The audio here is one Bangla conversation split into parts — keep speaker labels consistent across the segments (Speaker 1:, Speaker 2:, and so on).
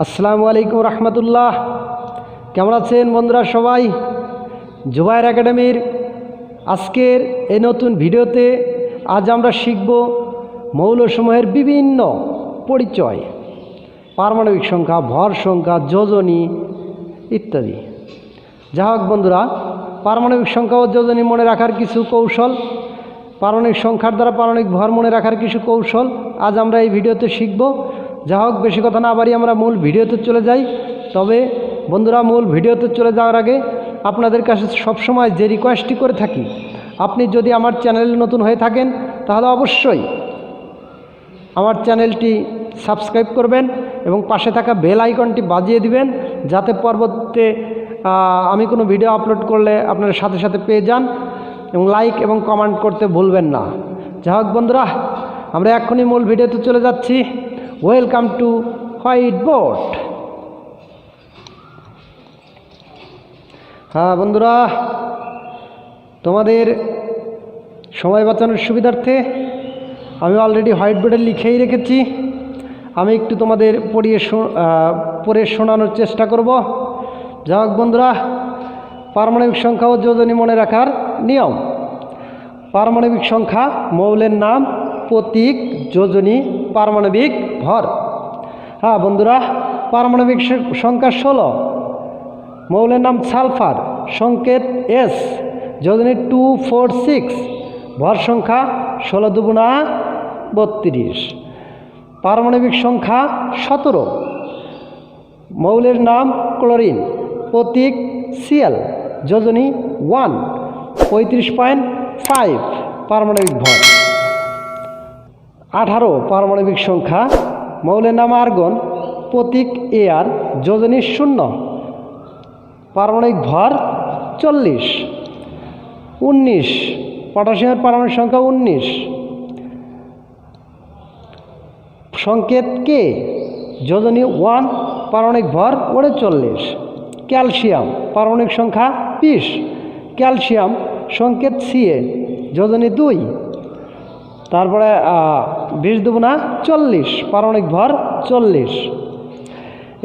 Speaker 1: আসসালামু আলাইকুম রহমতুল্লাহ। কেমন আছেন বন্ধুরা সবাই? জুবায়ের একাডেমির আজকের এই নতুন ভিডিওতে আজ আমরা শিখব মৌলসমূহের বিভিন্ন পরিচয়, পারমাণবিক সংখ্যা, ভর সংখ্যা, যোজনী ইত্যাদি। যা হোক বন্ধুরা, পারমাণবিক সংখ্যা ও যোজনী মনে রাখার কিছু কৌশল, পারমাণবিক সংখ্যার দ্বারা পারমাণবিক ভর মনে রাখার কিছু কৌশল আজ আমরা এই ভিডিওতে শিখব। যা হোক, বেশি কথা না বাড়িয়ে আমরা মূল ভিডিওতে চলে যাই। তবে বন্ধুরা, মূল ভিডিওতে চলে যাওয়ার আগে আপনাদের কাছে সবসময় যে রিকোয়েস্টটি করে থাকি, আপনি যদি আমার চ্যানেলে নতুন হয়ে থাকেন তাহলে অবশ্যই আমার চ্যানেলটি সাবস্ক্রাইব করবেন এবং পাশে থাকা বেল আইকনটি বাজিয়ে দিবেন, যাতে পরবর্তীতে আমি কোনো ভিডিও আপলোড করলে আপনারা সাথে সাথে পেয়ে যান, এবং লাইক এবং কমেন্ট করতে ভুলবেন না। যা হোক বন্ধুরা, আমরা এখনই মূল ভিডিওতে চলে যাচ্ছি। Welcome to white board. হ্যাঁ বন্ধুরা, তোমাদের সময় বাঁচানোর সুবিধার্থে আমি অলরেডি হোয়াইট বোর্ডে লিখেই রেখেছি। আমি একটু তোমাদের পড়ে শোনানোর চেষ্টা করব। যা হোক বন্ধুরা, পারমাণবিক সংখ্যা ও যোজনী মনে রাখার নিয়ম। পারমাণবিক সংখ্যা মৌলের নাম, প্রতীক, যোজনী, পারমাণবিক ভর। হ্যাঁ বন্ধুরা, পারমাণবিক সংখ্যা 16, মৌলের নাম সালফার, সংকেত এস, যোজনী 2, 4, 6, ভর সংখ্যা 16 দুগুণা 32। পারমাণবিক সংখ্যা 17, মৌলের নাম ক্লোরিন, প্রতীক সিএল, যোজনী 1, 35.5, পারমাণবিক ভর। 18, পারমাণবিক সংখ্যা, মৌলের নাম আর্গন, প্রতীক এআর, যোজনী 0, পারমাণবিক ভর 40। 19, পটাশিয়ামের পারমাণবিক সংখ্যা 19, সংকেত কে, যোজনী 1, পারমাণবিক ভর 39। ক্যালসিয়াম, পারমাণবিক সংখ্যা 20, ক্যালসিয়াম, সংকেত সিএ, যোজনী 2, তারপরে 20 দুগুণা 40, পারমাণবিক ভর 40।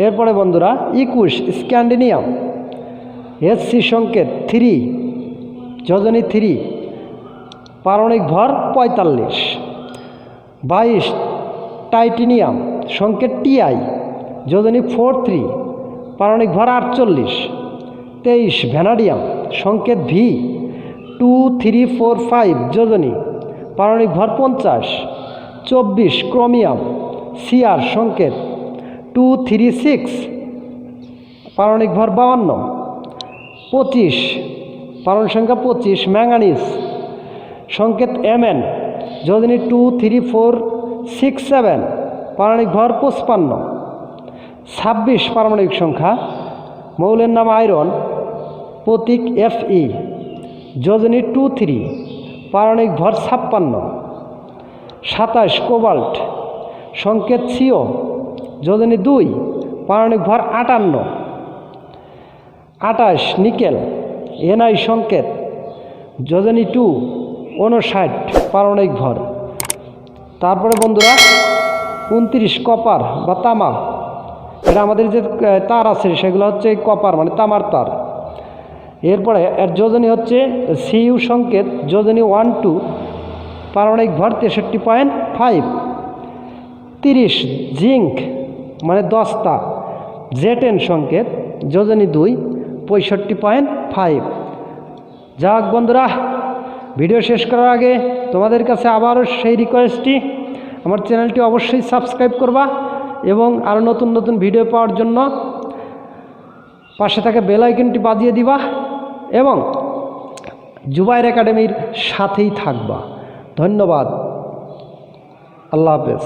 Speaker 1: এরপরে বন্ধুরা 21, স্ক্যান্ডিনিয়াম, এসসি, সংকেত 3, যোজনী 3, পারমাণবিক ভর 45। 22, টাইটেনিয়াম, সংকেত টিআই, যোজনী 4, 3, পারমাণবিক ভর 48। 23, ভ্যানাডিয়াম, সংকেত ভি, 2, 3, 4, 5, যোজনী, পারমাণবিক ভর 50। 24, ক্রোমিয়াম, সিআর, সংকেত 2, 3, 6, পারমাণবিক ভর 52। 25, পারমাণবিক সংখ্যা 25, ম্যাঙ্গানিজ, সংকেত এমএন, যোজনী 2, 3, 4, 6, 7, পারমাণবিক ভর 55। 26, পারমাণবিক সংখ্যা, মৌলের নাম আয়রন, প্রতীক এফই, যোজনী 2, 3, পারমাণবিক ভর 56। 27, কোবাল্ট, সংকেত সিও, যোজনী 2, পারমাণবিক ভর 58। 28, নিকেল, এনআই, সংকেত, যোজনী 2, 59, পারমাণবিক ভর। তারপরে বন্ধুরা 29, কপার বা তামা, এটা আমাদের যে তার আছে সেগুলো হচ্ছে কপার মানে তামার তার। এরপরে এর যোজনী হচ্ছে সিইউ, সংকেত, যোজনী 1, 2, পারমাণবিক ভর 63.5। 30, জিঙ্ক মানে দস্তা, জেটেন, সংকেত, যোজনী 2, 65.5। যাক বন্ধুরা, ভিডিও শেষ করার আগে তোমাদের কাছে আবারও সেই রিকোয়েস্টটি, আমার চ্যানেলটি অবশ্যই সাবস্ক্রাইব করবা এবং আরও নতুন নতুন ভিডিও পাওয়ার জন্য পাশে থাকা বেল আইকনটি বাজিয়ে দিবা এবং জুবায়ের একাডেমির সাথেই থাকবা। ধন্যবাদ। আল্লাহ হাফেজ।